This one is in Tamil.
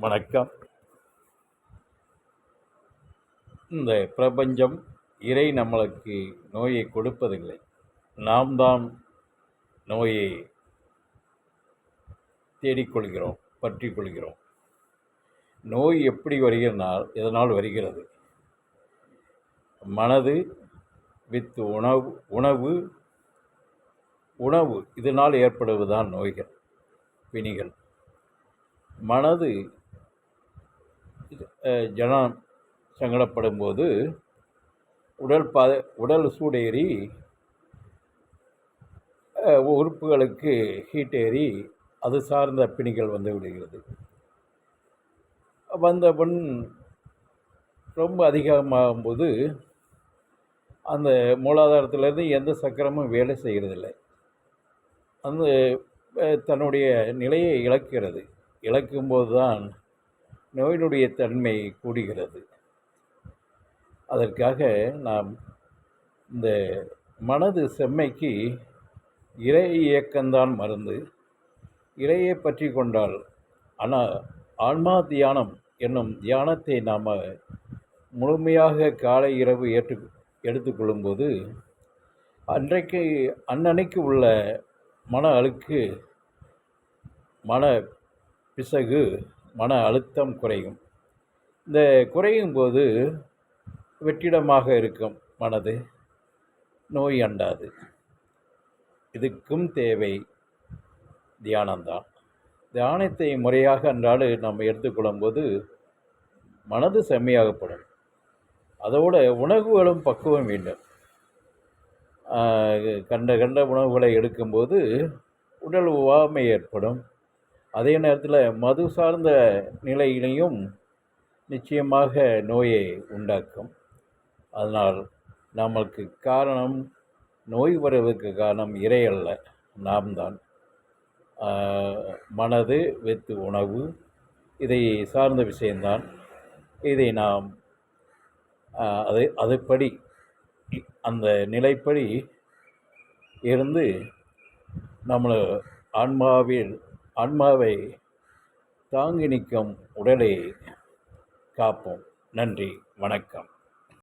வணக்கம். இந்த பிரபஞ்சம், இறை நம்மளுக்கு நோயை கொடுப்பதில்லை. நாம் தான் நோயை தேடிக்கொள்கிறோம், பற்றி கொள்கிறோம். நோய் எப்படி வருகிறனால் எதனால் வருகிறது? மனது வித் உணவு இதனால் ஏற்படுவதுதான் நோய்கள், பிணிகள். மனது ஜனம் சங்கடப்படும் போது உடல் சூடேறி உறுப்புகளுக்கு ஹீட் ஏறி அது சார்ந்த பிணிகள் வந்து விடுகிறது. வந்தபன் ரொம்ப அதிகமாகும்போது அந்த மூலாதாரத்திலேருந்து எந்த சக்கரமும் வேலை செய்கிறதில்லை. அந்த தன்னுடைய நிலையை இழக்கும்போது தான் நோயினுடைய தன்மை கூடுகிறது. அதற்காக நாம் இந்த மனது செம்மைக்கு இறை இயக்கம்தான் மருந்து. இறையை பற்றி கொண்டால், ஆனால் ஆன்மா தியானம் என்னும் தியானத்தை நாம் முழுமையாக காலை இரவு எடுத்துக்கொள்ளும்போது அன்னன்னைக்கு உள்ள மன அழுக்கு, மன பிசகு, மன அழுத்தம் குறையும். இந்த குறையும் போது வெற்றிடமாக இருக்கும் மனது, நோய் அண்டாது. இதுக்கும் தேவை தியானம்தான். தியானத்தை முறையாக அன்றாடு நம்ம எடுத்துக்கொள்ளும்போது மனது செம்மையாகப்படும். அதோடு உணவுகளும் பக்குவம் வேண்டும். கண்ட உணவுகளை எடுக்கும்போது உடல் உவாமை ஏற்படும். அதே நேரத்தில் மது சார்ந்த நிலையிலையும் நிச்சயமாக நோயை உண்டாக்கும். அதனால் நமக்கு காரணம், நோய் வருவதற்கு காரணம் இறை அல்ல, நாம் தான். மனது வித் உணவு இதை சார்ந்த விஷயம்தான். இதை நாம் அதுபடி அந்த நிலைப்படி இருந்து நம்மளை ஆன்மாவை தாங்கி நிற்கும் உடலை காப்போம். நன்றி, வணக்கம்.